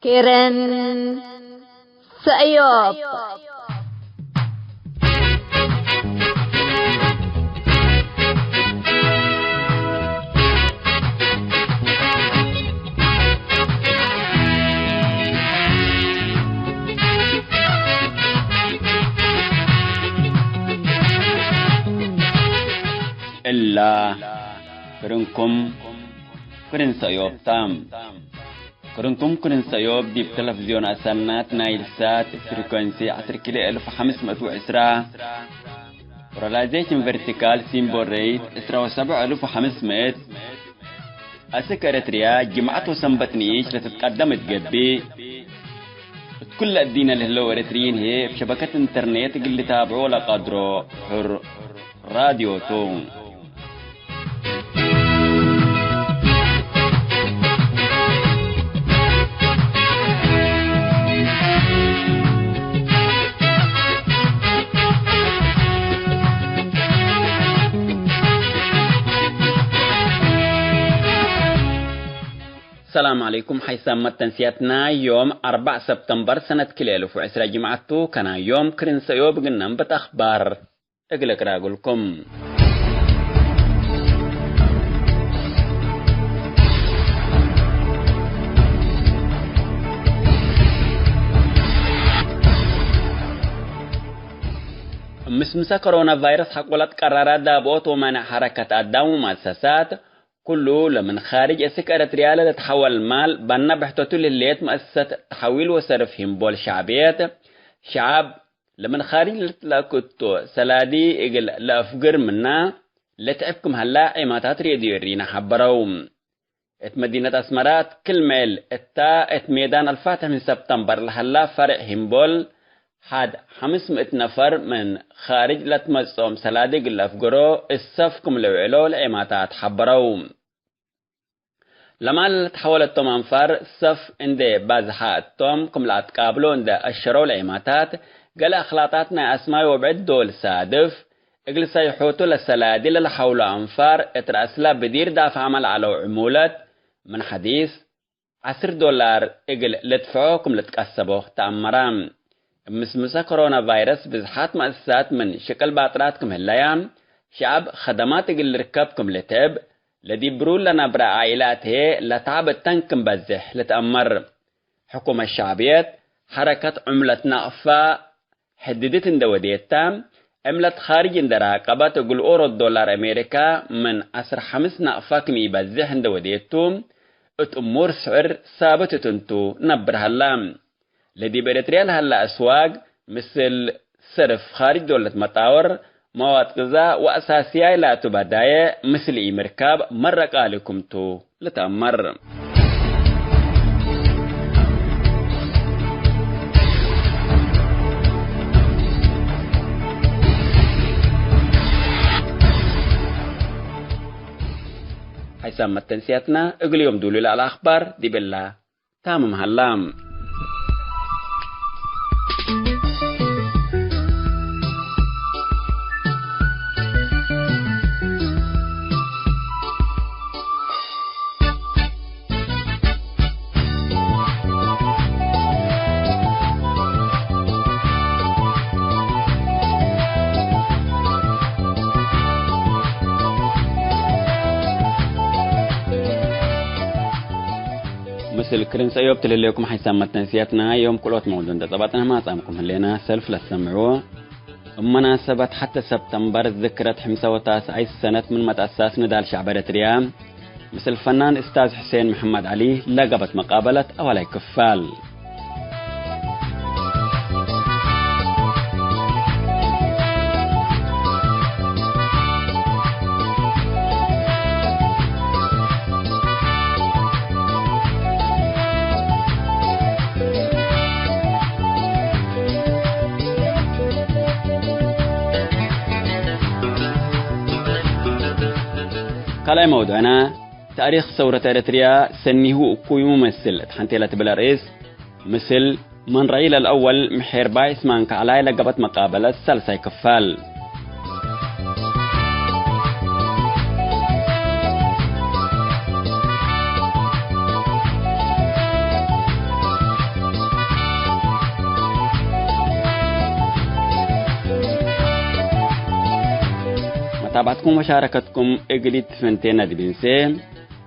كيرن سأيوب إلا كرنكم كرن سأيوب تام كرنكم كرن سأيوب دي بتلفزيون أسنات نايل سات فريكونسي 10 كيلو 1510 وراليزيشن فيرتيكال سيمبول ريت 17500 السكرتريا جمعته سنبتنيش لتتقدم تقبي كل الدين اللي هو اريتريين هي بشبكة انترنت اللي تابعوا لقدره حر راديو تون السلام عليكم. حيثما تنسيتنا يوم 4 سبتمبر سنة 2010 جمعته كان يوم كرن سيوب قنن بتأخبار اقلق راقلكم مسمسة كورونا فيروس حقولت قرارات دابوت ومنع حركة الدم ومؤسسات كله لمن خارج السكرتريا لتحول المال بنا بحثته لليت مؤسسة تحويل وصرف همبول شعبيات شعب لمن خارج لكتو سلادي اقل لأفقر منا لتعبكم هلا عماتات ريديورينا حبروم ات مدينة اسمرات كل ميل ات ميدان الفاتح من سبتمبر لهلا فرع همبول حد 500 نفر من خارج لتمصوم سلادق الأفقرو الصفكم لوعلو العماتات حبروم لما تحولت توم انفر صف اندي بازحاء التوم كم لا تقابلوا اند الشرو العماتات قال اخلاطاتنا اسماء وبعد دول سادف اقل سيحوتوا للسلادي للحول انفار اترأسلا بدير دافع عمل على عمولة من حديث $10 اقل لدفعوكم لتكسبوه تأمرام مسمسة كورونا فيروس بزحات مؤسسات من شكل باطراتكم هلايام شعب خدمات اللي ركبكم لتب لدي برول لنا برا عائلات هي لتعب تنكم بزح لتأمر حكومة الشعبيات حركة عملة نقفة حددت اندوديتام عملة خارج اندراقبة تقول أورو $1 أمريكا من 5 نقفة كمي بزح اندوديتوم ات أمور سعر ثابت تنتو نبر هلام لدي بريتريال هلا أسواق مثل صرف خارج دولة مطاور مواد غذاء وأساسية لا تبداية مثل إمركاب مرة قالكم تو لتأمر حيثما تنسيتنا اقل يوم دولي على الأخبار دي بالله تامم هلام مثل كرن سيوب تلليكم حيثما تنسيتنا يوم كلوت مودون دطباتنا ما أطعمكم هلينا سلف للسمعوه مناسبة حتى سبتمبر ذكرت 15 سنة من متأسس ندال شعب إريتريا مثل الفنان أستاذ حسين محمد علي لقبت مقابلة أولي كفال قال موضوعنا تاريخ ثورة إريتريا سنيه أكوي ممثل تحنتيلة بلاريس مثل من رأيل الأول محير بايس مانك على لقبت مقابلة سلسي كفال متابعتكم ومشاركتكم اجلي تفنتين دبنسي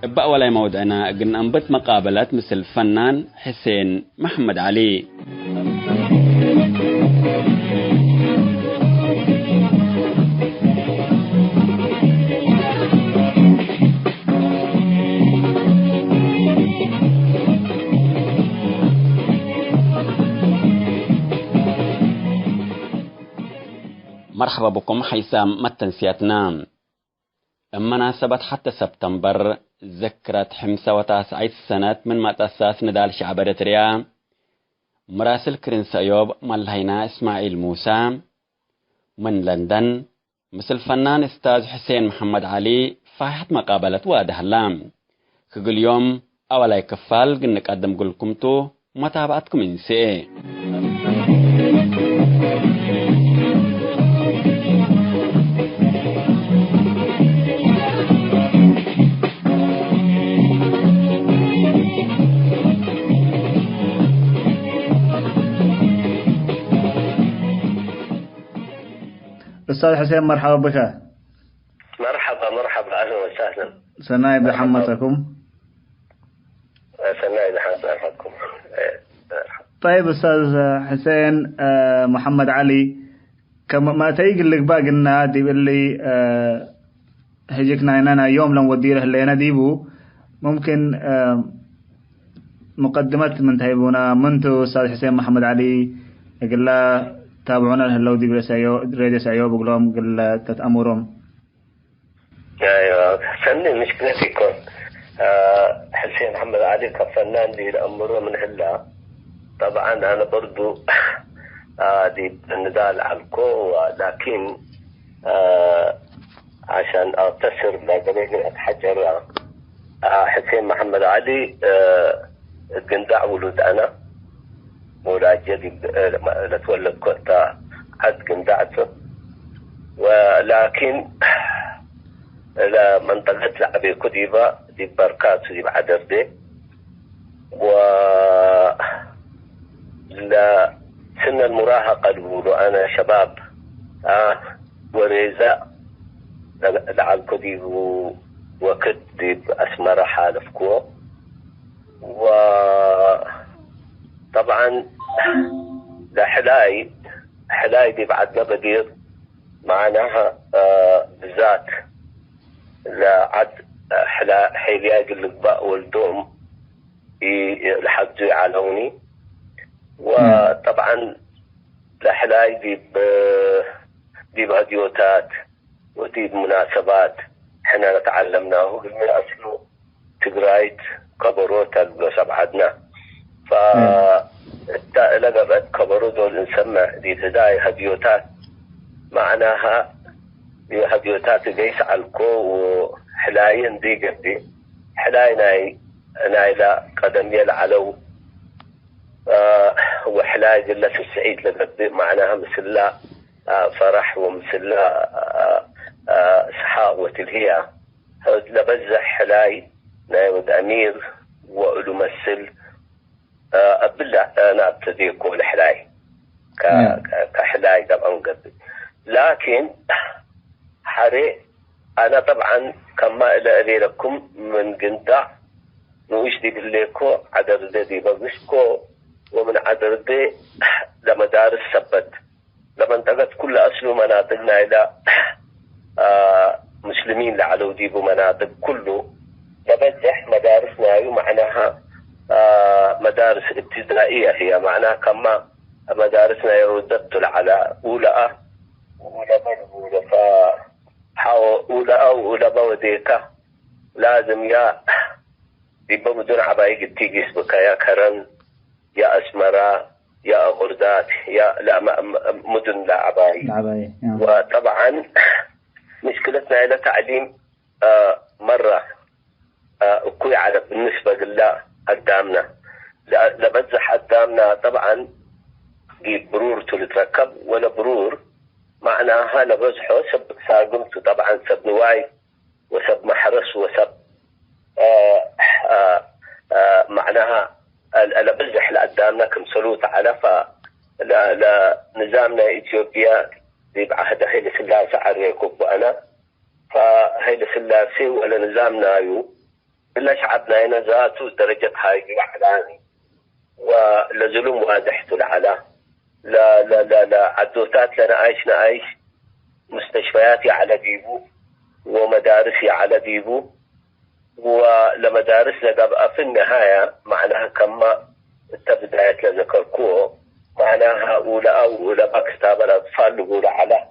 بقى ولا موضعنا قلنا انبت مقابلات مثل الفنان حسين محمد علي. مرحبا بكم حيثم متنسيتنا. مناسبة حتى سبتمبر ذكرت 95 سنة من ما تأسس نضال شعب إريتريا. مراسل كرنس أيوب ملهينا إسماعيل موسى من لندن مثل فنان استاذ حسين محمد علي فاحت مقابلة واده اللام كقول يوم أولا يكفال قلنك قدم قلكمتو متابعتكم إنسي. أستاذ حسين مرحبا بك. مرحبا أهلا وسهلا. سناي بحمتكم. سناي بحمتكم. طيب أستاذ حسين محمد علي كما ما تيجي لك باقي النادي اللي هجيكنا إننا يوم لما وديره اللي نديبو ممكن مقدمة من تهيبونا منتو أستاذ حسين محمد علي يقول لا تابعونا لو دي راديو سعيو بقولهم قل تتأمرهم. ايوه سني مشكلتكم حسين محمد علي كفنان دي الأمر من هلا. طبعا أنا برضو دي النداء عنكو لكن عشان أتصر بقدر أتحجر حسين محمد علي قندع ولد أنا ولا جدي لتولد كنت عد قندعته ولكن منطقة لعبي كديبة دي بركات دي بعدر دي و لا سن المراهقة الأولى أنا شباب وريزة لعب كديب وكديب أسمر حالف كو وطبعا لحلاي دي بعدنا بدير معناها بالذات لعد حيلياج اللقباء والدوم لحد علوني. وطبعا لحلاي دي بهديوتات ودي بمناسبات احنا تعلمناه من أصله تقرايت كبروت السبعدنا لقبت كبرو دول نسمع دي تداي هديوتات معناها دي هديوتات جيس عالكو وحلاين دي قدي حلاي ناي لا قدم يلعلو وحلاي جلس السعيد لقدي معناها مثل لا فرح ومثل لا سحاء وتلهية لبزح حلاي نايود أمير وأولو مثل بالله أنا أبتديك والحلاي كحلاي طبعا قدي. لكن حري أنا طبعا كما إلى لكم من قندع نوش دي بالليكو عدر دي بغشكو ومن عدر دي لمدارس سبت لما انتقت كل أسلو مناطقنا إلى مسلمين لعلو ديبو مناطق كله لبزح مدارسنا معناها مدارس ابتدائية هي معناها كما مدارسنا يردت على أولى أولى أولى بوديكا لازم يا يبقى بدون عباية تيجي اسمك يا كرن يا أسمرة يا غردات يا لا مدن لا عباية. وطبعا مشكلتنا إلى تعليم مرة أكوي على بالنسبة لله قدامنا لبزح قدامنا طبعا جيب برور تلتركب ولا برور معناها لبزحه سب ساقمت طبعا سب نواي وسب محرس وسب معناها لبزح لقدامنا كم سلوط على لا نظامنا إثيوبيا دي بعهد حيل سلاسة عليكم وأنا فهي السلاسي ولا نظامنا يو إلا شعبنا هنا ذاته درجة هاي علاني ولظلم واضح العلا لا عدوتات لنا عايش مستشفياتي على ديبو ومدارسي على ديبو ولمدارسنا قبل في النهاية معناها كما التبداية لذكركوه معناها أولى باكستاب الأطفال يقول على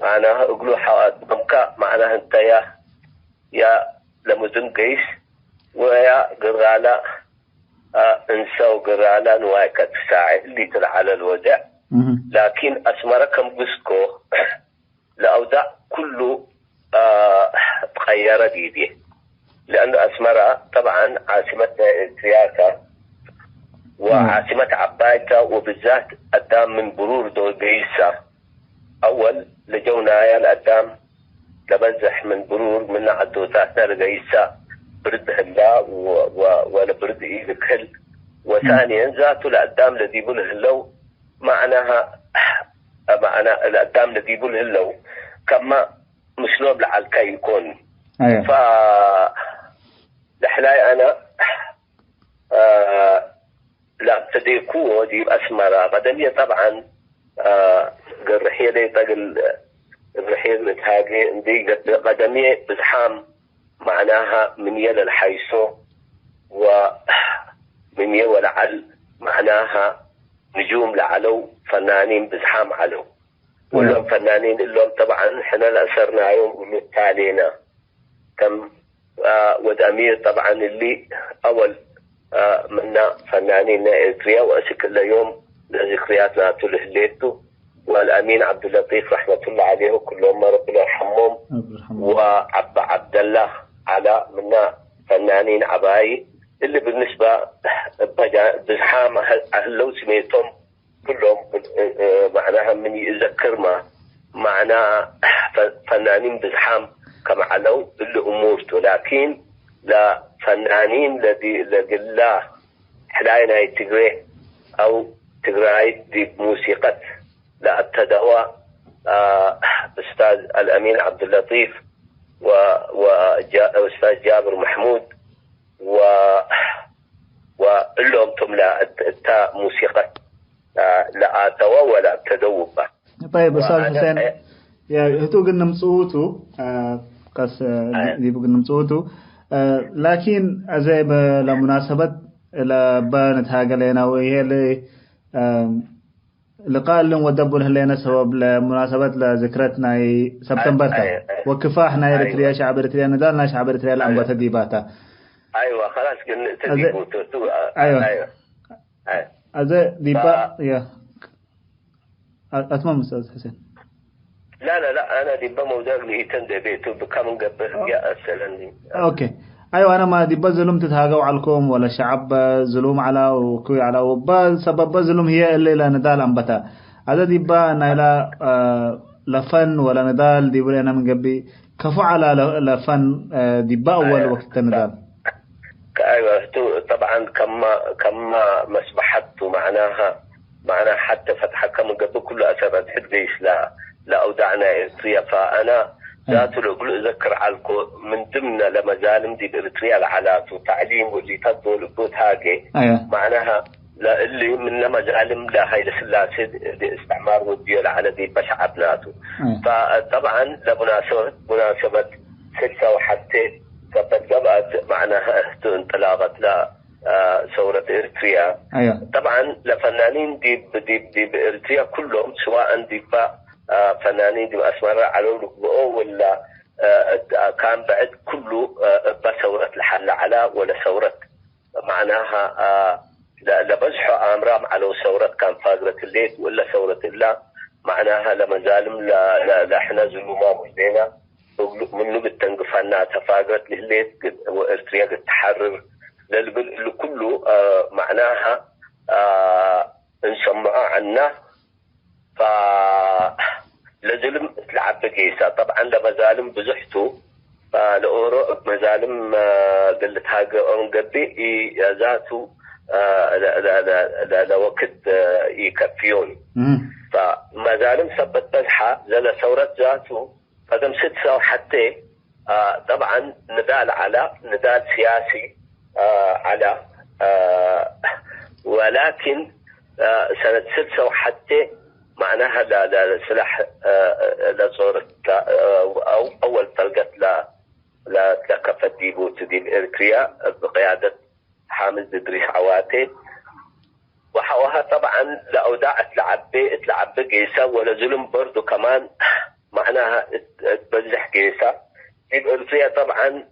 معناها يقولوا حوات بمكا معناها انت يا لمدن قيس ويا قرالة انسو قرالة نوايكة تساعد اللي تلع على الوضع لكن أسمر كم قسكو لأوضع كله تغير ديدي لأن أسمر طبعا عاصمة ترياكا وعاصمة عبايتا وبالذات قدام من برور دول قيسة أول لجونا القدام لبنزح من برور من عدوتاتنا لقيسة برد هلا ولا برد إيدك هل وثانيا ذاته لقدام لديبون هلو معناها القدام لديبون هلو كما مسلوب لعالكا يكون ف لحلاي أنا لا تديكو دي أسمرة قدمية طبعا الرحية دي تقل الرحية متهاجي دي قدمية بزحام معناها من يل الحيسو ومن يل على معناها نجوم لعلو فنانين بزحام علو ولهم فنانين اللهم طبعا احنا لأسرنا يوم متالينا كم ود أمير طبعا اللي أول منا فنانين إريتريا وأشكل يوم ذكرياتنا تلهليته والأمين عبد اللطيف رحمة الله عليه كلهم ربنا يرحمهم وعبد الله على منا فنانين عباي اللي بالنسبة بزحام أهلو سميتهم كلهم معناها من يذكر ما معناها فنانين بزحام كما علو اللي أمورته لكن لا فنانين الذي الله حلاينا يتقري أو تقرأي دي موسيقى لا التدوى أستاذ الأمين عبد اللطيف وأستاذ جابر محمود وقلهم تملا التا موسيقى لا أتوى ولا تدوب. طيب أستاذ حسين يا هتو قلنا مصوتو قص دي بقولنا مصوتو لكن أزايب لمناسبة لبانت هاجا لنا وهي اللي لقاء لهم ودبوا لنا سبب لمناسبة لذكرتنا سبتمبر وكفاحنا إريتريا شعب إريتريا ندالنا شعب إريتريا الأنبات ديباتا. أيوة خلاص قلنا تديبو أيوة أزاي ديبا يا أتمم أستاذ حسين. لا أنا ديبا موضوع لي تندبيتو بكم قبل يا أسلني. أوكي. أيوة أنا ما ديبا ظلم تتهاجوا عليكم ولا شعب ظلم على وكوي على وبا سبب ظلم هي اللي لا ندال أنبتا. هذا ديبا نايلا لفن ولا ندال ديبا أنا من قبل كفو على لفن ديبا أول وقت ندال. أيوة طبعا كما مسبحته معناها حتى فتح كم قبل كل أسباب حديث لا أودعنا إريتريا فأنا ذات الأقول أذكر علىكم من ضمن لمزالم دي إريتريا العالات وتعليم واللي تدو البوت هاجي معناها لا اللي من مزالم لا هاي السلاسل دي استعمار وديال على دي بشعبناته فطبعا لمناسبة سلسة وحتى فبدأت معناها انطلاقت لا ثورة إريتريا طبعا لفنانين دي بإريتريا كلهم سواء دي فنانين دي أسمر على ولا كان بعد كله بثورة الحل على ولا ثورة معناها لبزحوا أمرام على ثورة كان فاقرة الليل ولا ثورة الله معناها لما زالم لا احنا ظلوما مجدينا منو بالتنقفنا تفاقرة الليل وإريتريا قد تحرر لكله معناها نسمع عنا ف لازم تلعب بقيسة طبعا لما زالم بزحته فالأورو مزالم قلت هاجا قبي ذاته لوقت يكفيون فما زالم ثبت بزحة زل ثورة ذاته قدم 6 حتى طبعا نضال سياسي على ولكن سنة 6 حتى معناها لسلاح لصورة أو أول طلقت لكفة ديبوت ديب إريتريا بقيادة حامد إدريس عواتي وحواها طبعا لأوداع تلعب قيسة ولا ظلم برضو كمان معناها تبزح قيسة ديب إريتريا طبعا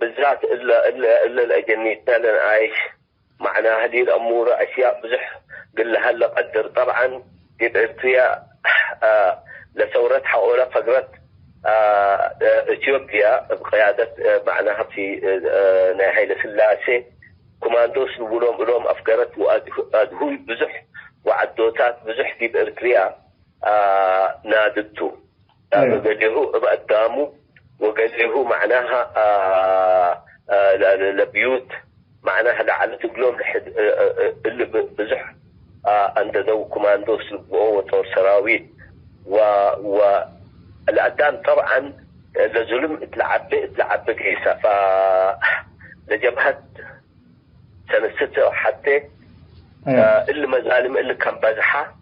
بالذات إلا الأجنيتنا لنا عايش معناها هذه الأمور أشياء بزح قل هلا قدر طبعا ديب إريتريا لثورتها أولى فقرت إثيوبيا بقيادة معناها في نهاية سلاسة كوماندوس بلوم أفكرت وأدهوي بزح وعدوتات بزح ديب إريتريا نادته وقاله قدامه وقاله معناها لبيوت معناها لعلة قلوم اللي بزح أنددو كوماندوس وطور سراويل والأدام طبعا لظلم تلعب بكيسة لجبهة سنة 6 حتى اللي مظالم اللي كان بزحة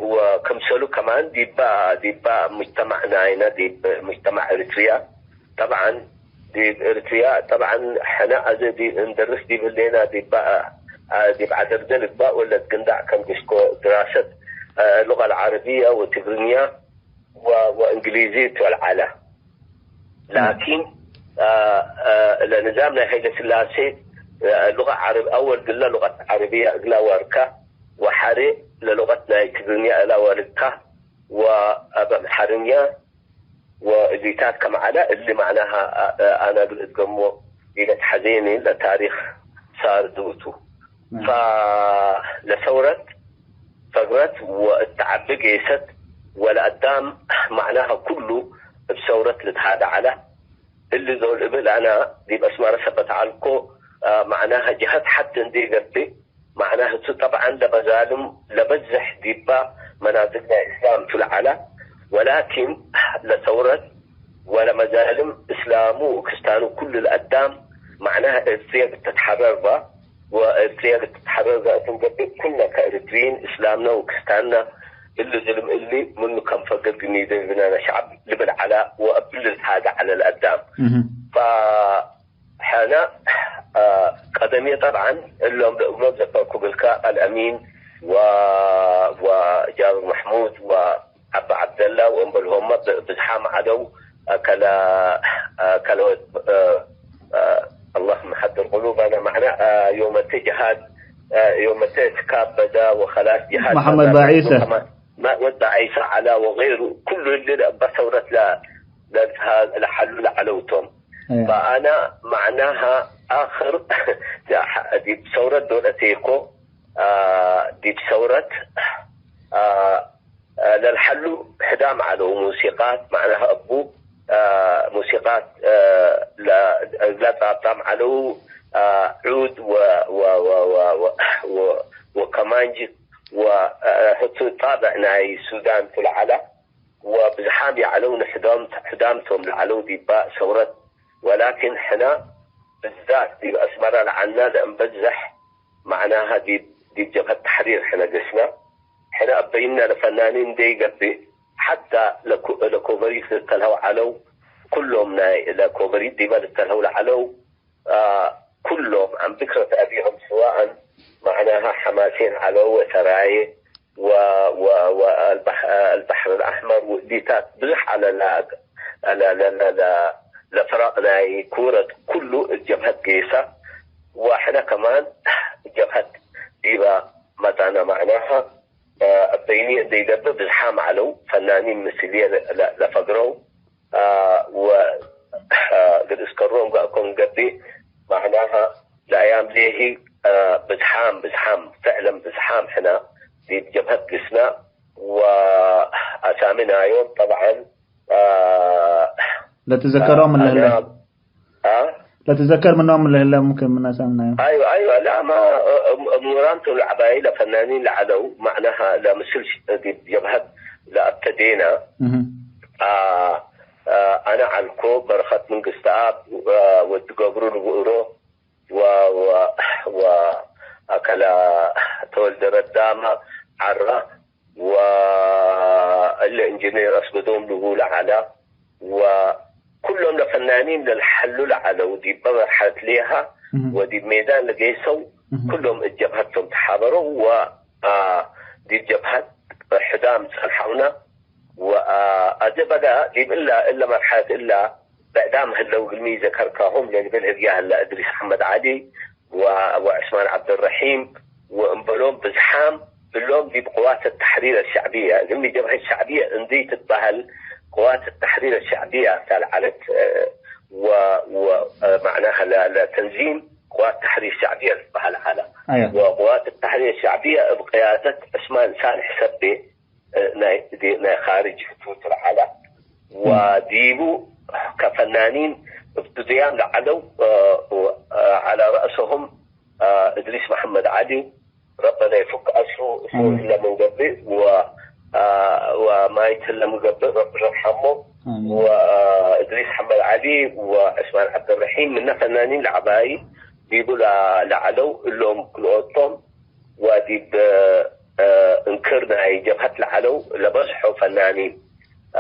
وكمسلو كمان ديبا مجتمعنا هنا ديب مجتمع إريتريا طبعا ديب إريتريا طبعا حنا دي ندرس ديب اللينا ديب عدد ذلك ولا تقندع كم بيشكو دراسة اللغة العربية وتبرنية وإنجليزية والعلا لكن لنظامنا هيدا سلاسي لغة عرب أول قلنا لغة عربية أقلا وركة وحري للغتنا تبرنية ألا وركة وأبا حرنية وزيتات كما على اللي معناها أنا قلت قمو إلى حزيني لتاريخ صار دوتو فلثورت فقرت والتعب قيست ولا قدام معناها كله بثورة لتهادى على اللي ذو الإبل أنا دي بأسماء رسبت عالكو معناها جهد حتى دي قبي معناها طبعا لبزالم لبزح ديبا مناطقنا إسلام في العلا ولكن لثورت ولا مزالم إسلامو وكستانو كل القدام معناها إريتريا تتحرر با وإريتريا تتحرر با تنقبل كلنا كإريتريين إسلامنا وكستاننا اللي ظلم اللي منه كان فقر قنيدة بنانا شعب لبن على وقبل هذا على القدام فحنا قدمية طبعا اللي ذكركم بالكاء الأمين وجابر محمود وعبا عبد الله وأنبل هم بزحام عدو كلا اللهم حضر قلوبنا معنا يوم الجهاد يوم التكاب بدا وخلاص جهاد محمد بعيسى ما ودع عيسى على وغيره كل اللي بثورة لحلوا لعلوتهم فأنا معناها آخر دي بثورة دولتيكو دي بثورة للحلو حدام على موسيقات معناها أبو موسيقات لا تعطام على عود وكمانج وحطوا طابع ناي السودان في العلا وبزحام يعلون حدامتهم العلو دي باء ثورة ولكن حنا بالذات دي أسمر العنا لأن بزح معناها دي جبهة تحرير حنا قسنا حنا أبينا لفنانين دي قبي حتى لكوبري تلهو علو كلهم ناي لكوبري دي تلهو علو كلهم عن ذكرى أبيهم سواء معناها حماسين علو وسراي والبحر الأحمر وديتات بزح على لفرقنا كورة كله الجبهة قيسة وإحنا كمان جبهة ديبا متانا معناها الدينية دي قبل بزحام علو فنانين مثلية لفقروا قد اسكرهم قاكم قبي معناها الأيام ليه بزحام فعلا بزحام حنا دي جبهة قسنا وأسامنا يوم طبعا لا تذكرهم من الهلا لا تذكر منهم من الهلا ممكن من أسامنا أيوة لا ما مرامتهم العبايلة فنانين لعلو معناها لا مثل دي جبهة لا ابتدينا أنا عنكو برخت من قستاب والتقابرون وقرو وأكلا تولد ردامة عرة والإنجنير أسقدهم لقول على وكلهم لفنانين للحلول على ودي بمرحلة ليها ودي ميدان لقيسوا كلهم الجبهتهم تحاضروا ودي الجبهت حدام صلحونا وأجبنا دي إلا مرحلة إلا بعدام هلو الميزة كركاهم لأن بالهدية هلا إدريس محمد علي وعثمان عبد الرحيم وانبلوم بزحام بلوم دي بقوات التحرير الشعبية لما الجبهة الشعبية انديت تبهل قوات التحرير الشعبية تلعلت ومعناها لتنظيم قوات التحرير الشعبية تبهل على وقوات التحرير الشعبية بقيادة عثمان صالح سبي ناي خارج توتر على وديبو كفنانين ابتديان لعلو على رأسهم إدريس محمد علي ربنا يفك أسره إلا من قبل وما يتلا من قبل ربنا يرحمه وإدريس محمد علي وعثمان عبد الرحيم من فنانين العباي ديبو لعلو اللهم كل أوتهم وديب انكرنا هي جبهة العلو لبصحوا فنانين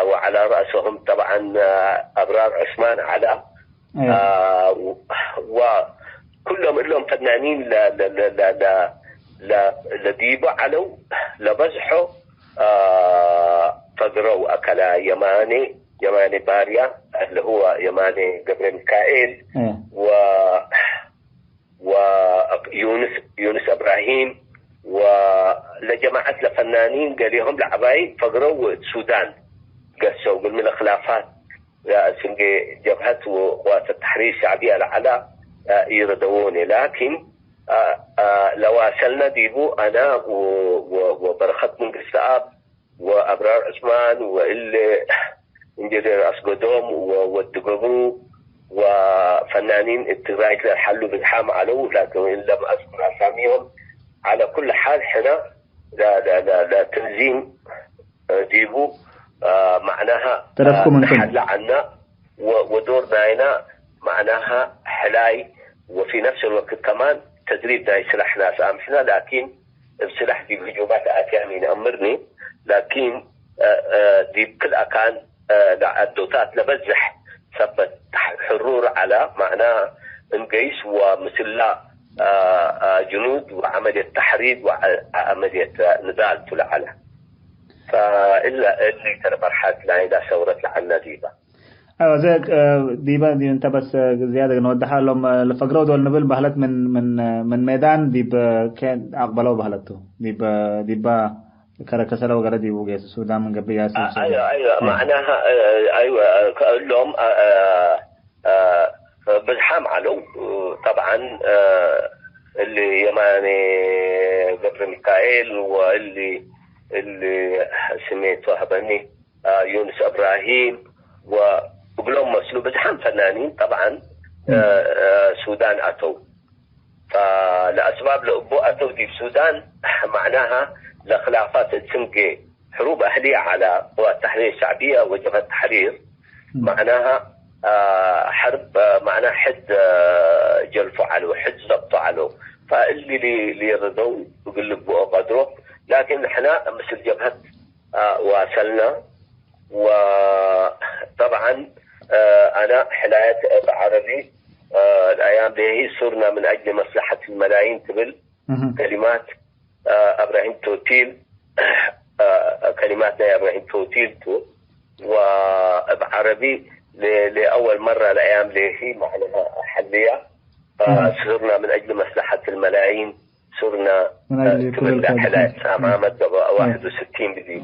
وعلى رأسهم طبعا أبرار عثمان على وكلهم لهم فنانين لديبوا علو لبصحوا فقروا أكلا يماني باريا اللي هو يماني قبل ميكائيل ويونس إبراهيم ولجماعة لفنانين قال لهم لعباي فقروا السودان قسوا من الخلافات سنجي جبهة وقوات التحرير الشعبية العلا يردوني لكن لواصلنا ديبو أنا وبرخت من قساب وأبرار عثمان واللي انجدر أسقدهم والدقبو وفنانين اتباعت للحلو بالحام علو لكن إن لم أذكر أساميهم على كل حال حنا لا تنظيم ديبو معناها نحل عنا ودورنا هنا معناها حلاي وفي نفس الوقت كمان تدريب داي سلاحنا سامحنا لكن السلاح دي بهجومات أكامين أمرني لكن دي بكل أكان الدوتات لبزح ثبت حرور على معناها انقيس ومثل جنود وعملية تحريض وعملية نضال تلعلى فإلا اللي ترى مرحلة إلى ثورة لعنا ديبا ايوه زيك ديبا دي انت بس زياده نوضحها لهم الفقروا دول نبل بهلت من ميدان ديب كان اقبلوا بهلته ديبا كركسلو وغيره دي وجيس السودان من قبل ياسين ايوه معناها ايوه لهم بزحام علو طبعا اللي يماني قبل ميكائيل واللي سميته هبني يونس ابراهيم وقبلهم مسلوب بزحام فنانين طبعا سودان اتوا فلاسباب لأبو اتوا دي السودان معناها لخلافات تسمى حروب اهليه على قوات التحرير الشعبيه وجبهه التحرير معناها حرب معناها حد جلفوا عليه حد ضبطوا عليه فاللي يرضوا يقلبوا قدره لكن احنا مثل جبهه واصلنا وطبعا انا حلاية عربي الايام دي صرنا من اجل مصلحه الملايين تبل كلمات ابراهيم توتيل كلماتنا يا ابراهيم توتيل وبعربي لأول مرة الأيام ليه معناها حلية صرنا من أجل مصلحة الملايين صرنا كل حلات سامعة مدة 61 بدي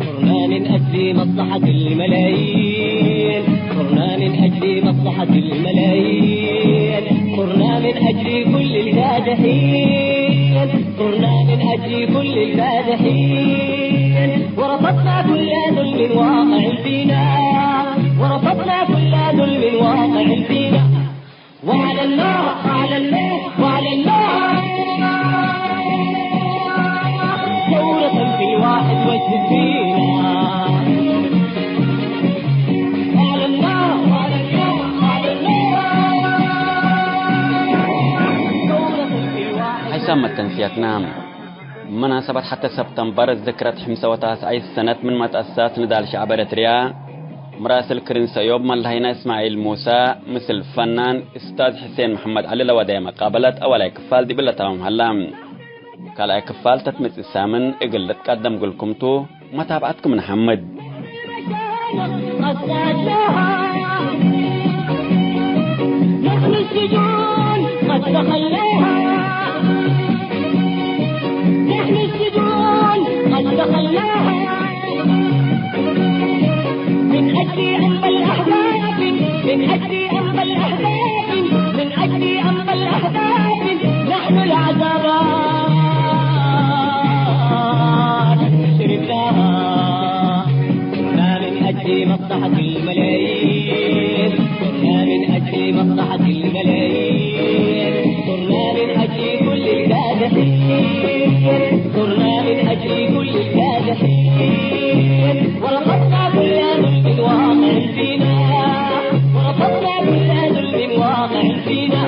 صرنا من أجل مصلحة الملايين صرنا من أجل مصلحة الملايين صرنا من أجل كل الفاتحين صرنا من أجل كل الفاتحين ورفضنا كل ظلم واقع فينا ورفضنا كل ظلم واقع فينا وعلى الله وعلى الله وعلى الله ثورة في 61 وعلى الله وعلى الله وعلى الله ثورة في 61 حيثما تنسيت نام مناسبة حتى سبتمبر ذكرى 95 سنة من ما تأسست نضال شعب إريتريا مراسل كرنسا يوب ملهينا إسماعيل موسى مثل فنان أستاذ حسين محمد علي لودي مقابلة أولا كفال دي بلا تمام هلام كالا كفال تتمت السامن إقل تقدم قلكمتو متابعتكم من محمد نحن السجون قد دخلناها نحن السجون قد دخلناها من أجل أنبى الأحباب من أجل أنبى الأحباب من أجل أنبى الأحباب نحن العذابات شربناها كنا من أجل مصلحة الملايين كنا من أجل مصلحة الملايين كنا من أجل كل الكادحين كنا من أجل كل الكادحين ورفضنا كل ظلم واقع فينا ورفضنا كل ظلم واقع فينا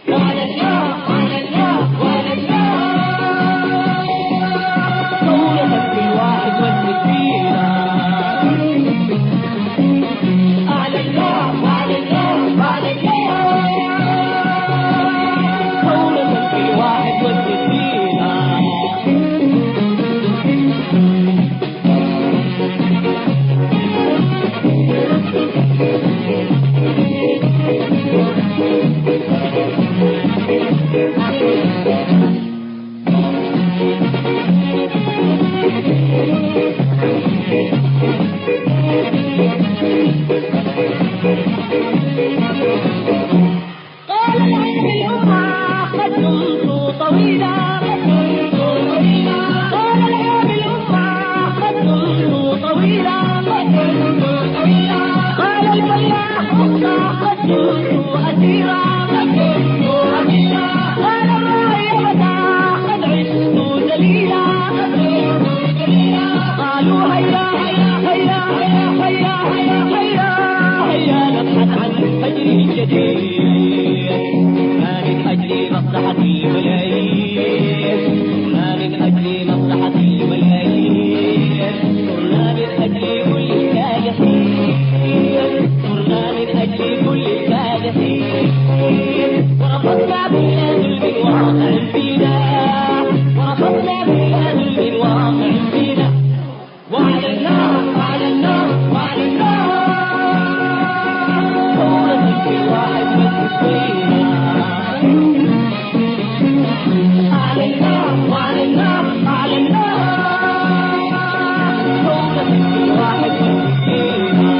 وعلى الله وعلى الله وعلى الله ثورة في 61 على الله وعلى الله وعلى الله ثورة في 61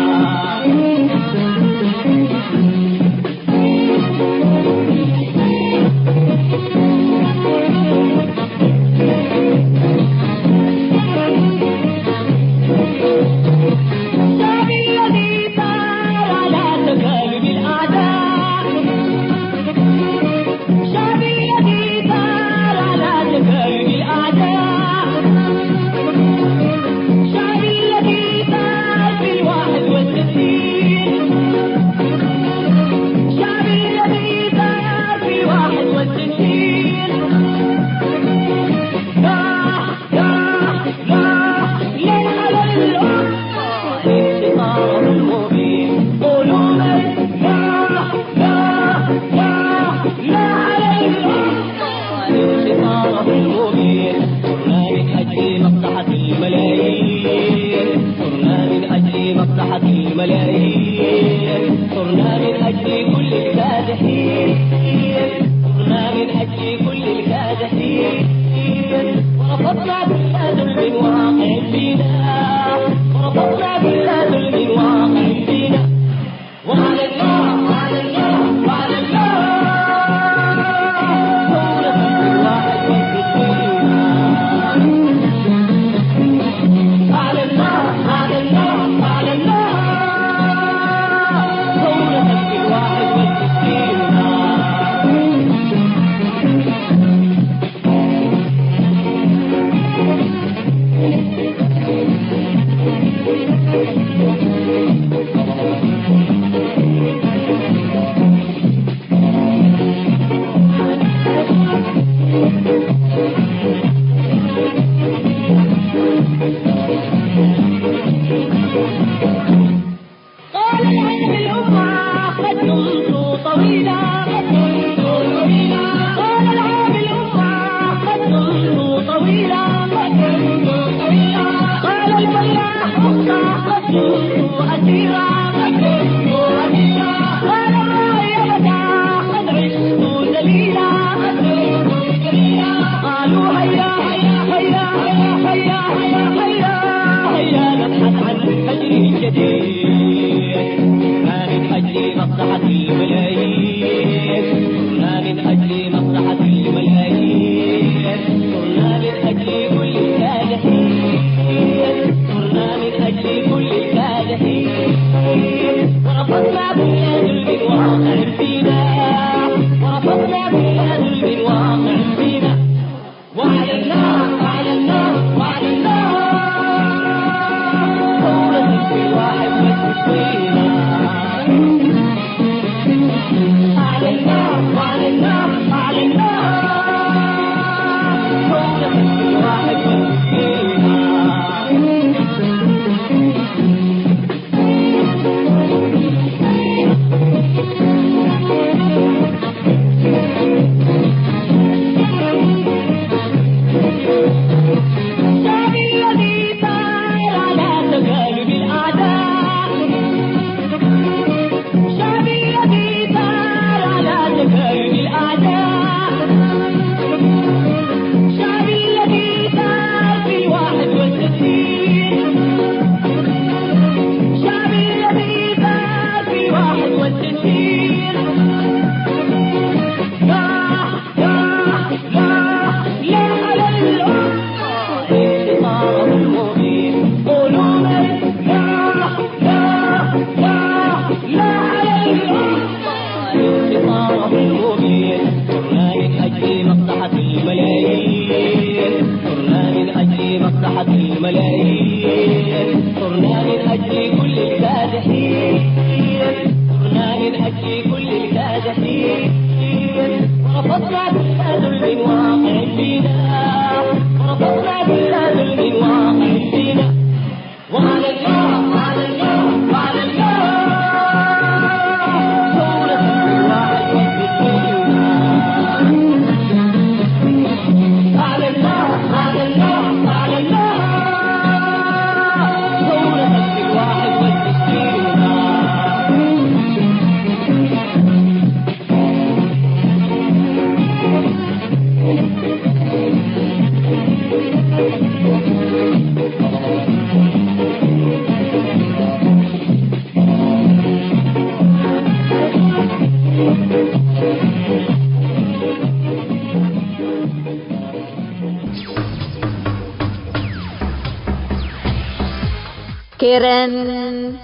كيرن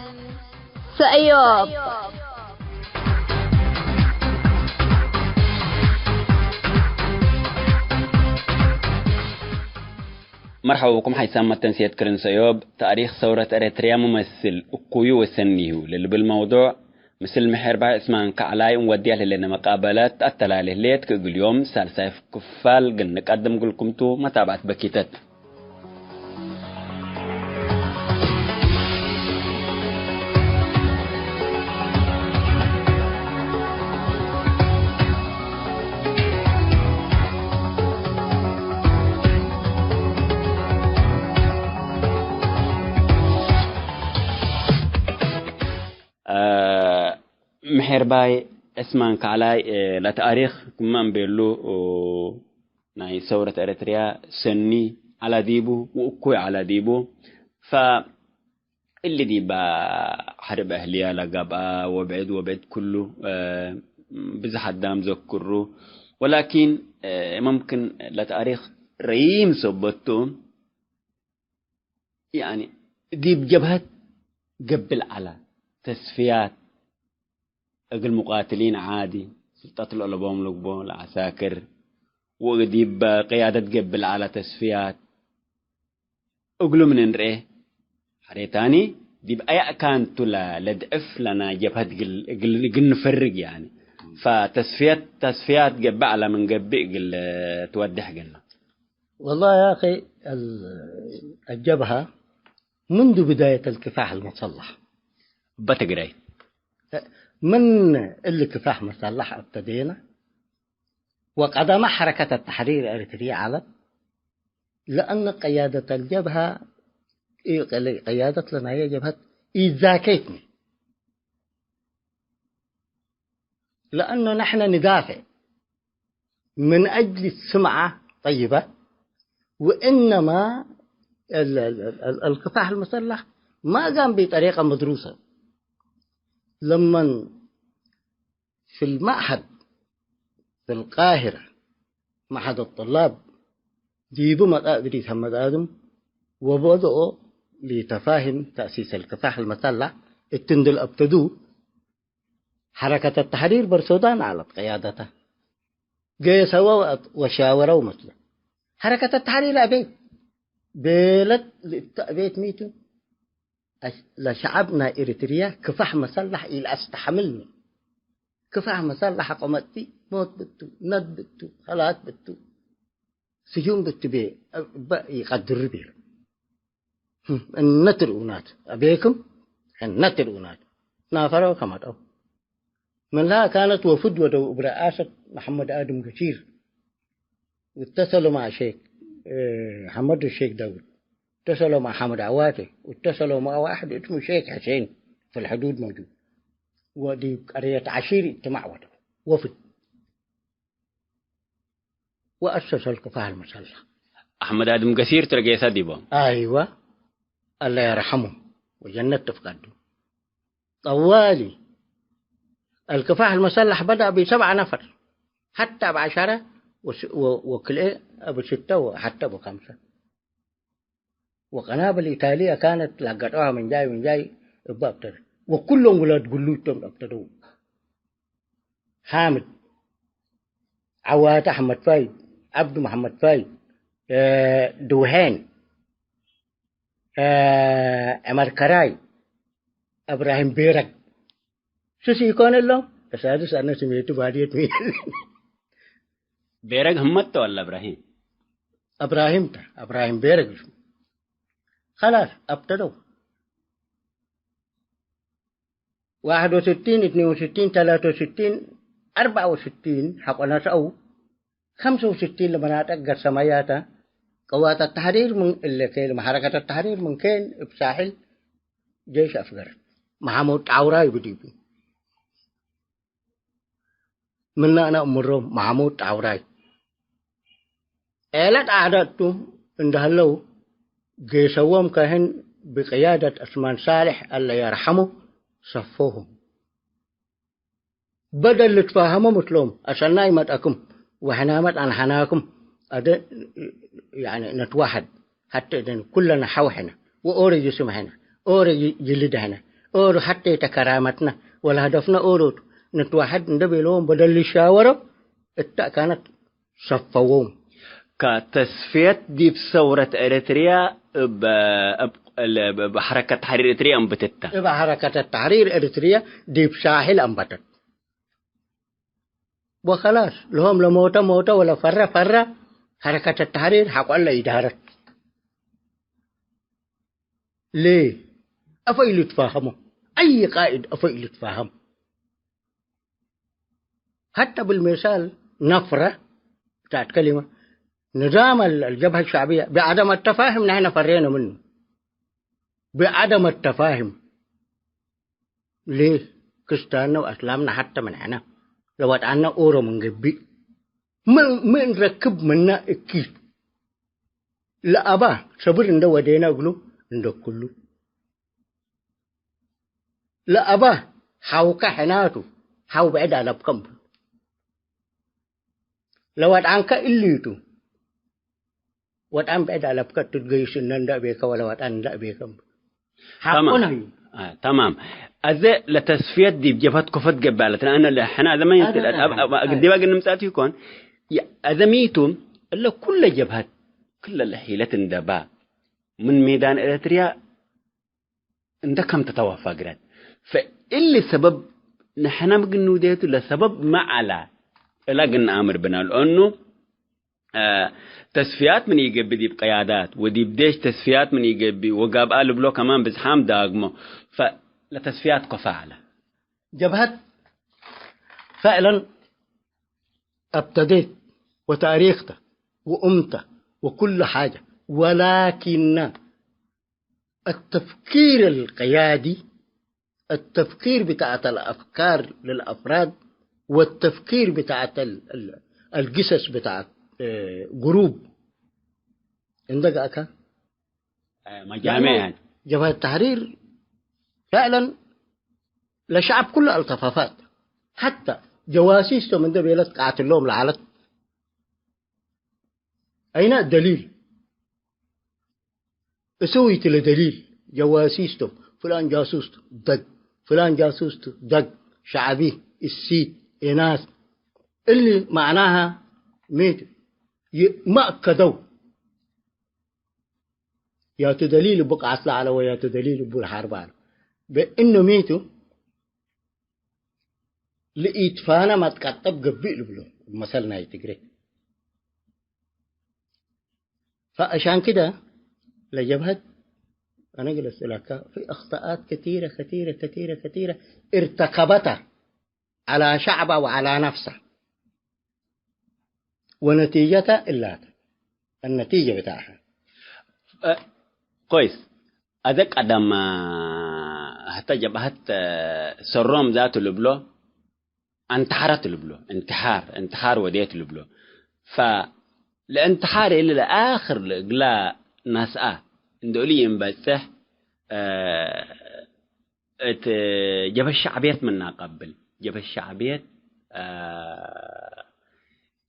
سأيوب مرحبا بكم حيثما تنسيت كرن سيوب. تاريخ ثورة أريتريا ممثل أقوي وسنيه للي بالموضوع مثل محربع اسمان كعلاي وديها لنا مقابلات التلاليه ليت كقول يوم سالسايف كفال قل نقدم قلكم تو متابعة بكيتات. محرباي اسمان كعلاي لتاريخ كمان بيلو ناي ثورة أريتريا سني على ديبو وأكوي على ديبو اللي ديبا حرب أهلية لقابا وبعد كله بزحد دام ذكره ولكن ممكن لتاريخ ريم صبتو يعني ديب جبهة قبل على تصفيات المقاتلين عادي سلطات الألبوم لقبو العساكر وديب قيادة قبل على تصفيات أقلو من نرئه حريتاني ديب أي كانت لدعف لنا جبهة قل نفرق يعني تصفيات قبل على من قبل تودح قلنا. والله يا أخي الجبهة منذ بداية الكفاح المسلح بتقرأي من الكفاح مسلح ابتدينا وقدم حركة التحرير الأريترية على لأن قيادة الجبهة قيادة لنا هي جبهة إيزاكيتني لأنه نحن ندافع من أجل السمعة طيبة وإنما الكفاح المسلح ما قام بطريقة مدروسة. لما في المعهد في القاهرة معهد الطلاب جيبوا مدرس محمد آدم وبدأوا لتفاهم تأسيس الكفاح المسلح التندل ابتدوا حركة التحرير بالسودان على قيادته جاي سوا وشاوروا مثلا حركة التحرير أبيت بيلت بيت ميتو لشعبنا إريتريا كفاح مسلح إلى أستحملني كفاح مسلح قمتي موت بتو ند بتو خلاص بتو سجون بتو بي يقدر بي النتر أونات أبيكم النتر أونات نافروا كما تو من لا كانت وفد برئاسة محمد آدم كثير واتصلوا مع شيخ محمد الشيخ داود اتصلوا مع حمد عواتي واتصلوا مع واحد اسمه شيخ حسين في الحدود موجود ودي قرية عشير اجتماع وفد وأسس الكفاح المسلح. أحمد آدم كثير ترقي سديبه. أيوة الله يرحمه وجنة تفقده. طوالي الكفاح المسلح بدأ ب7 نفر حتى ب10 وكل ب6 وحتى ب5 وقنابل إيطالية كانت لقطوها من جاي ابتدوا وكلهم ولاد قلوتهم ابتدوا حامد عوات أحمد فايد عبد محمد فايد دوهان عمر كراي إبراهيم بيرك سوسي يكون اللهم أسادس أنا سميته بادية مين بيرك همت ولا إبراهيم إبراهيم بيرك خلاص ابتدوا 61 62 63 64 حقنا سأو 65 لما نتأجر سماياتا قوات التحرير من اللي كان حركة التحرير من كان بساحل جيش أفغان محمود عوراي بديبو من أنا أمرهم محمود عوراي آلات أعدادهم اندهلوا جيسوهم كهن بقيادة أسمان صالح الله يرحمه صفوهم بدل تفاهموا مثلهم عشان نايمت أكم وحنامت عن حناكم يعني نتوحد حتى إذن كلنا حوحنا وأوري جسمنا أورو جلدنا أورو حتى كرامتنا ولا هدفنا أورو نتوحد ندبي لهم بدل الشاورة كانت صفوهم كتصفية دي بثورة إريتريا بحركة تحرير إريتريا أنبتتها بحركة التحرير إريتريا دي بساحل أنبتت وخلاص لهم لموتا ولا فرة حركة التحرير حقوا الله إدارة ليه أفايل يتفاهموا أي قائد أفايل يتفاهم حتى بالمثال نفرة بتاعت كلمة نظام الجبهة الشعبية بعدم التفاهم نحن فرينا منه بعدم التفاهم ليه كستانا وأسلامنا حتى من هنا لو أنا أورو من قبي من ركب منا أكيد لا أبا صبر عنده ودينا أقوله عنده كله لا أبا حاوك حناته حاو بعد على بكم لو أنك إليتو وأن بعد على بكم تجيش الندا بيك ولا وأن لا بيكم تمام تمام أذا لتصفية دي بجبهة كفت جبالة أنا اللي حنا هذا ما ينتل أقدي باقي النمساتي يكون أذا ميتم إلا كل جبهة كل الحيلة اندبا من ميدان إريتريا انت كم تتوافق رات فإلي سبب نحنا بقنو ديتو لسبب ما على إلا قلنا أمر بنا لأنه تصفيات من يجيب دي بقيادات ودي بديش تصفيات من يجيب وقاب قالوا بلو كمان بزحام داقمه فلتصفيات كفاعلة جبهة فعلا ابتديت وتاريخته وأمته وكل حاجة ولكن التفكير القيادي التفكير بتاعت الأفكار للأفراد والتفكير بتاعت القصص بتاعت جروب عندك أكا مجامع يعني جبهة التحرير فعلا لشعب كل التفافات حتى جواسيسته من دبيلت قاتل لهم العالت أين الدليل سويت لدليل جواسيسته فلان جاسوسته دق فلان جاسوسته دق شعبي السيد إناس اللي معناها ميت ما كدو يا تدليل بقى عسل على ويا تدليل بول حربان بإنه ميتوا لقيت فانا ما تكتب قبيل بلو مثلنا يتقري فعشان كده لجبهة أنا جلست لك في أخطاءات كثيرة كثيرة كثيرة كثيرة ارتكبتها على شعبه وعلى نفسه ونتيجتها إلا النتيجة بتاعها كويس أذك أدم حتى جبهة سروم ذات لبلو انتحرت لبلو انتحار وديت لبلو فالانتحار إلا لآخر لا ناسا ندولي ينبسه جبهة الشعبيات منا قبل جبهة الشعبيات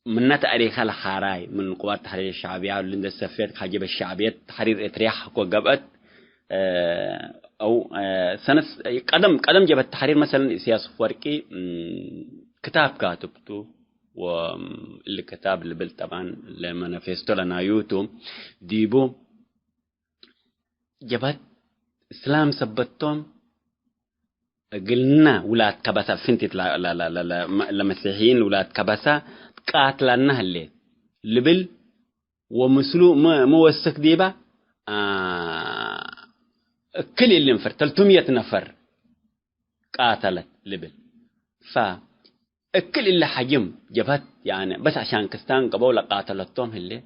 من تاريخ الحراي من قوات التحرير الشعبية واللي السفير حجب الشعبية تحرير إتريح وقبت أو سنة قدم جبهة التحرير مثلا سياس فوركي كتاب كاتبته واللي كتاب اللي بل طبعا لما نفستو لنا يوتو ديبو جبهة إسلام سبتهم قلنا ولاد كبسة فنتت لمسيحيين ولاد كبسة قاتلنا اللي لبل ومسلو موسك ديبا كل اللي نفر 300 نفر قاتلت لبل كل اللي حجم جبهت يعني بس عشان كستان قبولة قاتلتهم اللي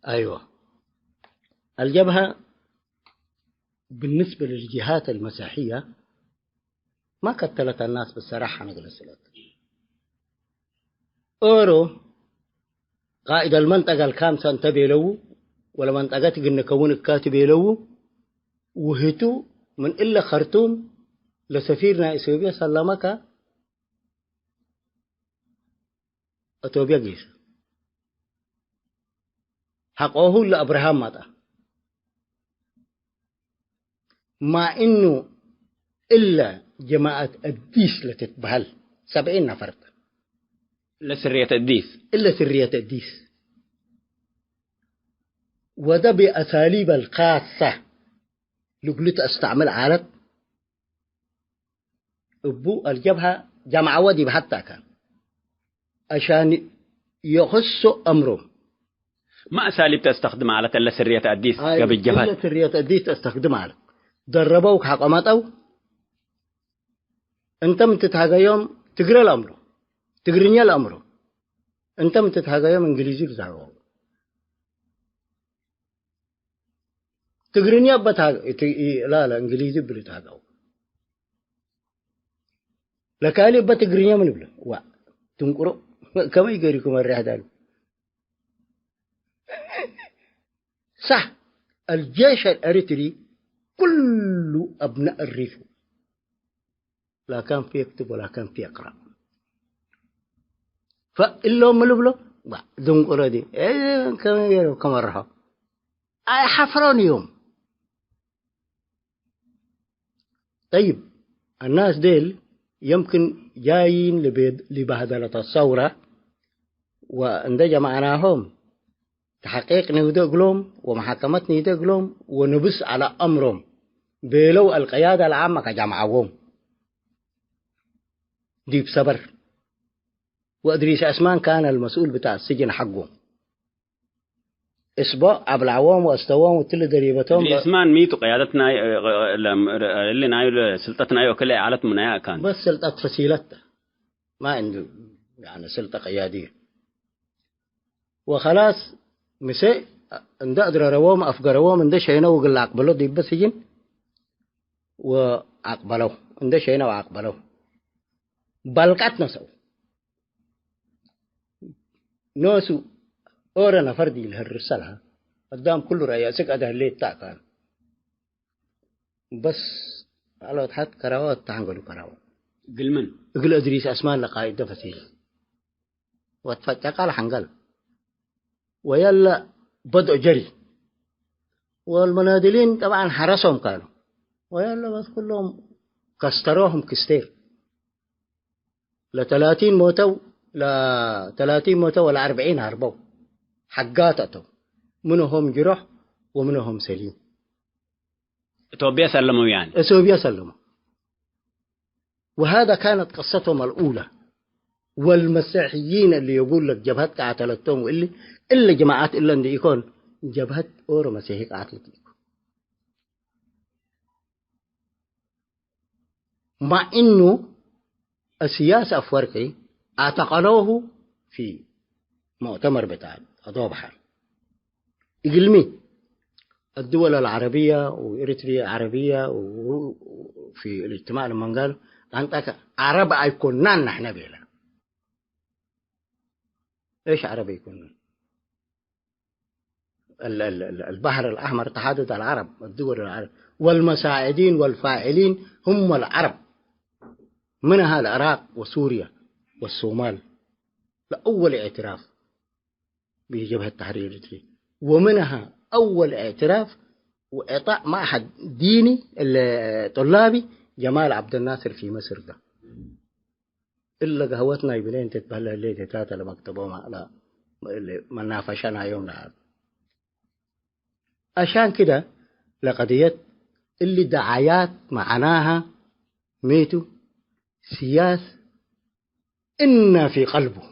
أيوة الجبهة بالنسبة للجهات المسيحية ما قتلت الناس بالصراحة نقول السلام أورو قائد المنطقة الخامسة انتبه له ولا منطقة قلنا كون الكاتب له وهتو من إلا خرطوم لسفيرنا إثيوبيا سلمك أثيوبيا جيس حقه لأبراهام ماذا مع إنه إلا جماعة الديس لتتبهل 70 نفر لسرية الديس إلا سرية الديس، وده بأساليب الخاصة لقلت أستعمل عالت أبو الجبهة جمع ودي حتى كان عشان يخصوا أمره. ما أساليب تستخدم على لسرية الديس قبل الجبهة؟ إلا سرية الديس تستخدم عالت دربوك حقمات أو أنت من تتهاجى يوم تقرأ الأمر تقرني الأمر، أنت من تتهاجى يوم إنجليزي بتاعه تقرني لا إنجليزي بتاعه لكالي بتقرني من بلا وا تنقرأ كما يقريكم الرهدان. صح الجيش الأريتري كل أبناء الريف لا كان في يكتب ولا كان في يقرأ، فإلا ملبلو دون قردي كما يرو كما رها حفرون يوم. طيب الناس ديل يمكن جايين لبهدلة الثورة واندجى معناهم تحقيق نيدقلهم ومحاكمة نيدقلهم ونبس على أمرهم بلو القيادة العامة كجمعهم دي بصبر. وإدريس عثمان كان المسؤول بتاع السجن حقه إسبوع أبلعوهم وأستوهم وتل دريبتهم. إدريس عثمان ميتو قيادتنا اللي نايل سلطتنا أيوة كلها عالت منايا كان بس سلطة فسيلته ما عنده يعني سلطة قيادية وخلاص مسي عند أدرى روام أفقروهم عند شينا وقل أقبلوا دي بسجن وأقبلوا عند شينا وأقبلوا بلقت نسوا نوسو أورنا فردي لهالرسالة قدام كل رئيسك أده اللي تاكان بس على تحت كراوات تعنقلوا كراوات قل من قل أدريس أسمان لقائد فسيل واتفتق على حنقل ويلا بدأ جري والمنادلين طبعا حرسهم كانوا ويلا بس كلهم كستروهم كستير ل30 موتوا ل30 موتوا ولا40 هربوا حقاتهم منهم جرح ومنهم سليم. توبيا سلموا يعني توبيا سلموا. وهذا كانت قصتهم الأولى. والمسيحيين اللي يقول لك جبهة قاتلتهم واللي إلا جماعات إلا اللي يكون جبهة أورو مسيحي قاتلتهم مع إنه السياسة أفريقي اعتقلوه في مؤتمر بتاع أضواء بحر إقلمي الدول العربية وإريتريا العربية وفي الاجتماع لما قالوا أنت عرب يكونان نحن بيلا إيش عربي يكونان البحر الأحمر تحدث العرب الدول العرب والمساعدين والفاعلين هم العرب منها العراق وسوريا والصومال لأول اعتراف بجبهة التحرير الإريتري ومنها أول اعتراف وإعطاء معهد ديني طلابي جمال عبد الناصر في مصر ده إلا قهوتنا يبلين تتبهل اللي تتاتا لمكتبهم على منافشنا يوم لعب عشان كده لقضية اللي دعايات معناها ميتو سياس إن في قلبه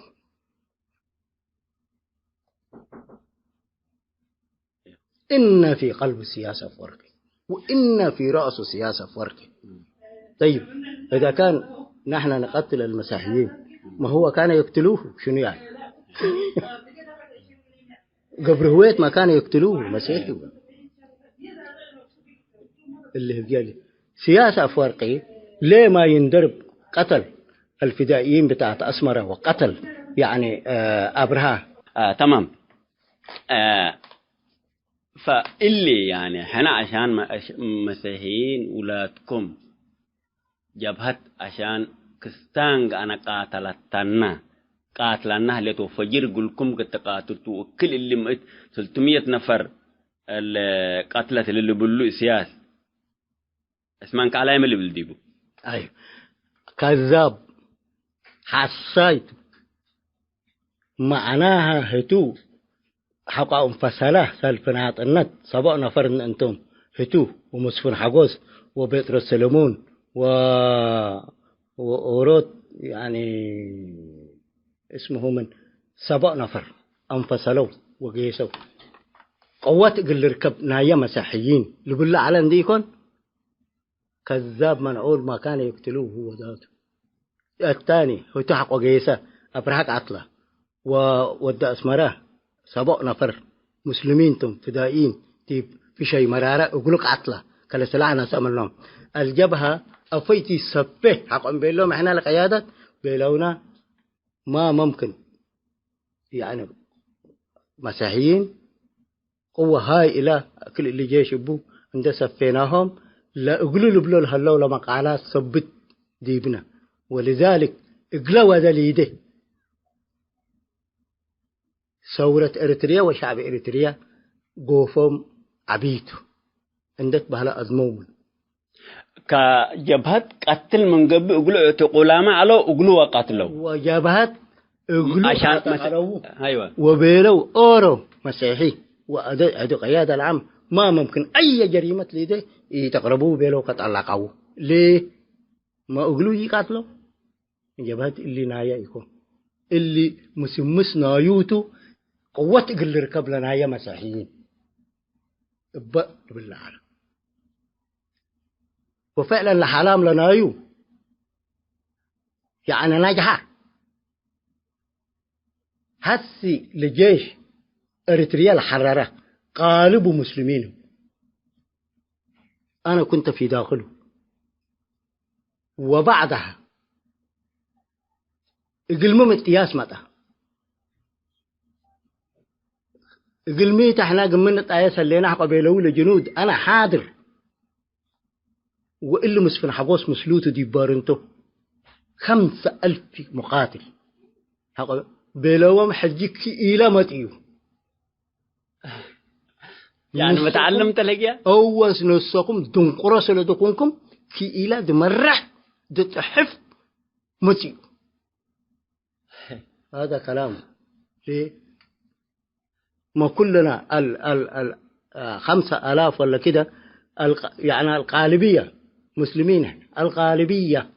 إن في قلب سياسة فرقي وإن في رأسه سياسة فرقي. طيب إذا كان نحن نقتل المسيحيين ما هو كان يقتلوه شنو يعني قبر هويت ما كان يقتلوه مسيحي اللي قال سياسة فرقي ليه ما يندرب قتل الفدائيين بتاعت أسمرة وقتل يعني أبرهة تمام. فاللي يعني احنا عشان مسيحيين ولادكم جبهت عشان كستانج أنا قاتلنا اللي تفجر قلكم كتقاتلتوا كل اللي مئت 300 نفر القاتلة اللي بلو سياس اسمان كعلى اللي بلديبو أيوة كذاب حسيت معناها هتو حقا انفصله سلفنات النت سبقنا فرن أنتم هتو ومسفن حقوس وبيترس سلمون وأورود يعني اسمه من سبق نفر انفصلوا وقيسوا قوات قل ركب نايا مسيحيين اللي بالله على ديكون كذاب منعول ما كان يقتلوه هو ذاته. الثاني هو تحق وقيسة أبرهك عطلة وودى أسمراه سبق نفر مسلمين تم فدائين تيب في شيء مرارة يقولك عطلة كلا سلاحنا سأمرناهم الجبهة أفيتي سبه حق بيلهم إحنا القيادة بيلونا ما ممكن يعني مسيحيين قوة هاي إلى كل اللي جيش أبوه عند سفيناهم لا أقولوا بلول هلو لما قالات صبت ديبنا ولذلك اقلوا ذا ليده ثورة إريتريا وشعب إريتريا قوفهم عبيته عندك بهلا أزمومن كجبهة قتل من قبل أقولوا تقولام على أقولوا قتلوا وجبهة أقولوا عشان قتلوا أيوة وبيلو أورو مسيحي وأدو قيادة العام ما ممكن أي جريمة ليده يتقربوا بيلو قتلقوا ليه ما أقولوا يقتلوا جبهة اللي نايا يكون اللي مسمس نايوتو قوة قل ركب لنا يا مسيحيين بالله على وفعلا لحلام لنايو يعني نجحة هسي لجيش إريتريا الحرارة قالبوا مسلمين أنا كنت في داخله وبعدها قلمم التياس متى قلميت احنا قمنا آياس اللي نحق بيلو لجنود أنا حاضر وإلا مسفن حقوس مسلوته دي بارنتو 5,000 مقاتل حق بيلو محجيك إلى متيو يعني ما تعلمت لقيا أوس نسقم دنقرس لدكونكم كي إلى دمرح دتحف متيو هذا كلام ليه ما كلنا ال 5,000 ولا كده يعني الغالبية مسلمين الغالبية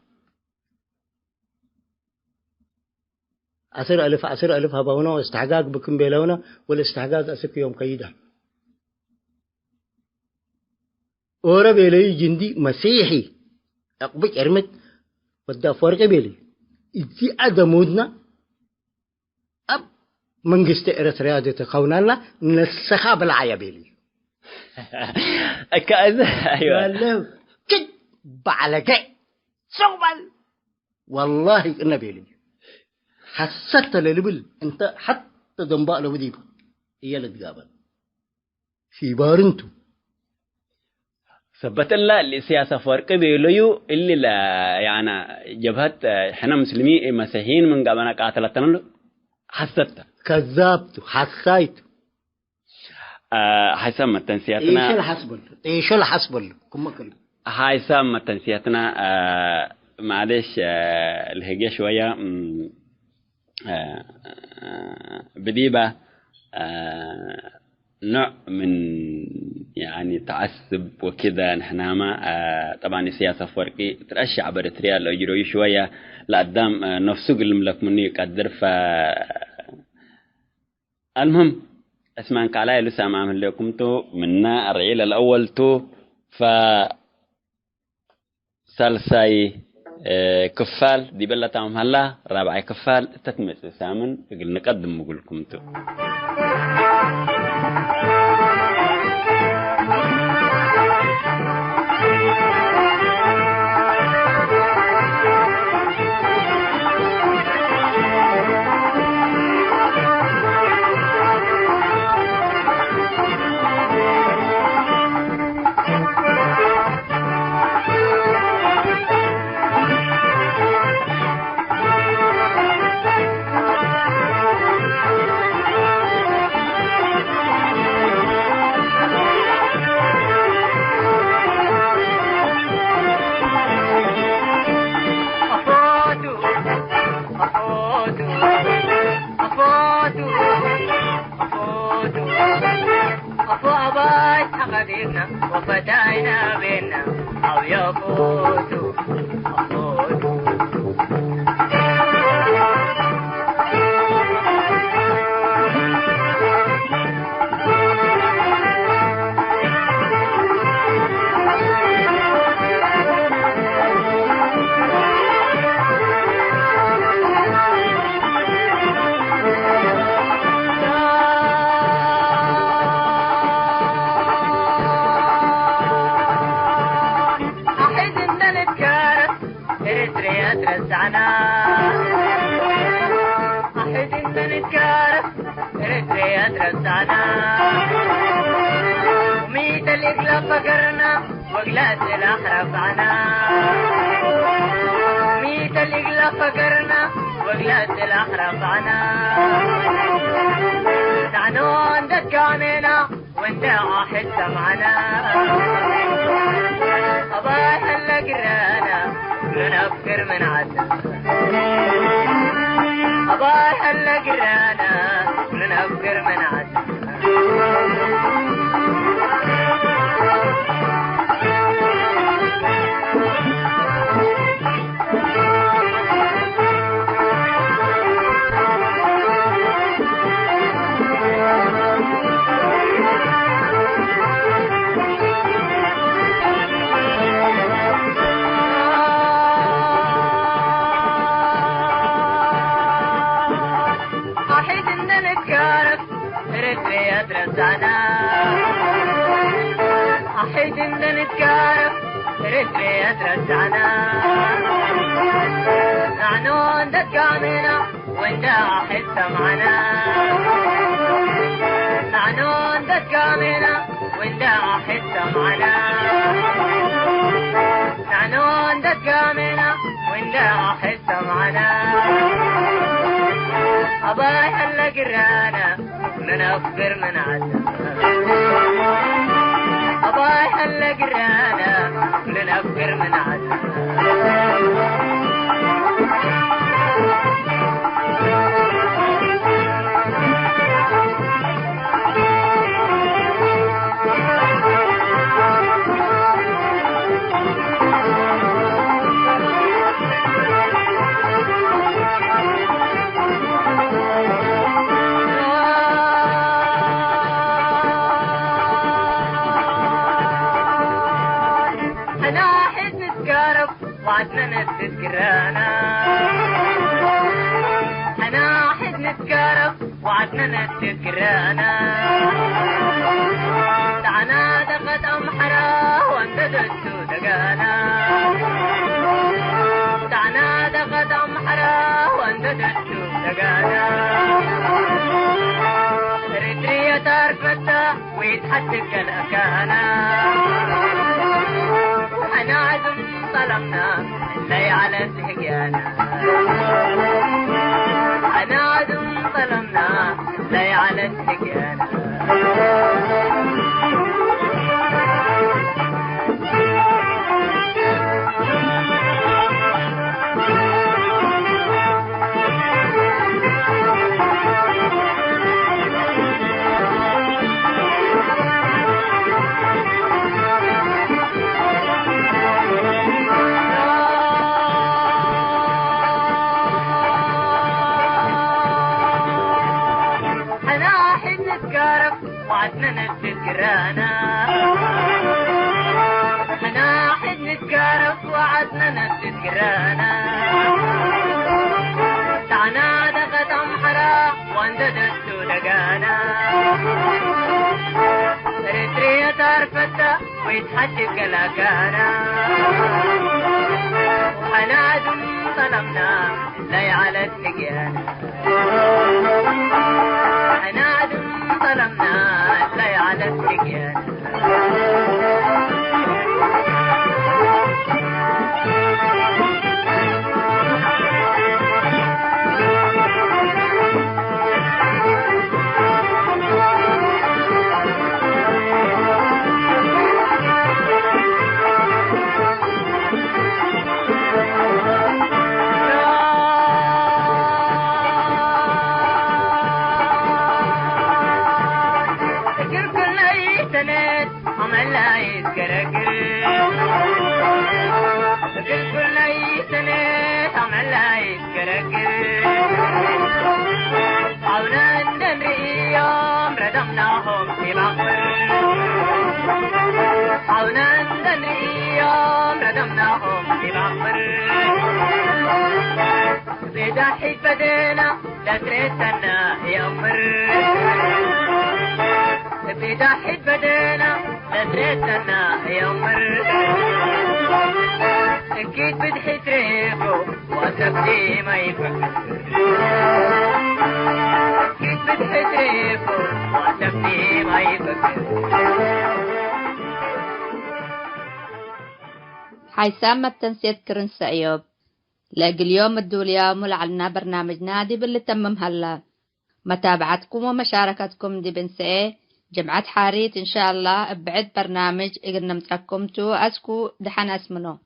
10,000 هبونا واستحقاق بكم بيلونا والاستحقاق أسك يوم قيدا ورا بيلي جندي مسيحي أقبك أرمت ودا فرق بيلي إذا أدمودنا أب من قست إريتريا دي تخوننا نسخها بالعيا بيلي كأذا أيوة قال كد بعلقة صوبل والله إنه بيلي حسيت للبل أنت حتى دنباء لو ديب هي اللي تقابل في بارنتو ثبت الله اللي سياسة فرق بيليو اللي لا يعني جبهة إحنا مسلمين مسيحيين من قبلنا قاتلتنا حسيت كذبت حسيت حسام تنسياتنا ايش الحسبل كم كلمة حسام تنسياتنا معلش الهجة شوية بديبة نوع من يعني تعصب وكذا نحن ما طبعا السياسة فرقي ترشح بريتريا لو يجروا شوية لقدام نفسه قلم لك مني قدر المهم اسمعك علي لسه ما عمل لكم تو منا الرعيل الأول تو سالساي كفال دي بلا تام هلا رابع كفال تتمس سامن قل نقدم بقول لكم تو طريقنا وفتاينا بينا أو يفوتوا أفوتوا. رزعنا أحد إن نتكارف رجلي رزعنا وميت الإقلاب فقرنا وقلات الأخرى رفعنا ميت الإقلاب فقرنا وقلات الأخرى رفعنا نعنون دكاننا وانت واحد سمعنا أباي هلا قرانا نفكر من عدنا أباي هلا قرانا نفكر من عدنا أحد إن نتكارف رجلي أترجعنا نعنون دكامنا وانت واحد سمعنا نعنون دكامنا وانت واحد سمعنا نعنون دكامنا وانت واحد سمعنا أباي هلا قرانا ننفر من عدنا أباي هلا قرانا ننفر من عدنا وعدنا نتذكرانا أنا أحد نتكارف وعدنا نتذكرانا دعنا دقت أمحرا وانت دتو دقانا دعنا دقت أمحرا وانت دتو دقانا ريتريا تارفتا ويتحدك الأكانا أنا عزم ظلمنا لي على الهجانا أنا عدم ظلمنا لي على الهجانا وعدنا نتذكرانا احنا حد نتكارف وعدنا نتذكرانا دعنا دقت أمحرا وانت دستو دقانا ريتريا تارفتا ويتحجب قلاقانا وحنا عدم ظلمنا لي على التقيانا أنا عدم ظلمنا لي على التقيانا كركر عونا ندري يوم ردمناهم في بحر عونا ندري يوم ردمناهم في بحر بدحي بدينا لا تريتنا يا مر بدحي بدينا لا تريتنا يا مر أكيد بدحي تريكو وسبتي ما يفكر أكيد بدحي تريكو وسبتي ما يفكر حيسام التنسيت كرنس أيوب لاقي اليوم اليوم ولعلنا برنامج نادي باللي تمم هلا متابعتكم ومشاركتكم دي بنسئ جمعة حاريت إن شاء الله بعد برنامج إقلنا متركمتو أسكو دحن اسمنو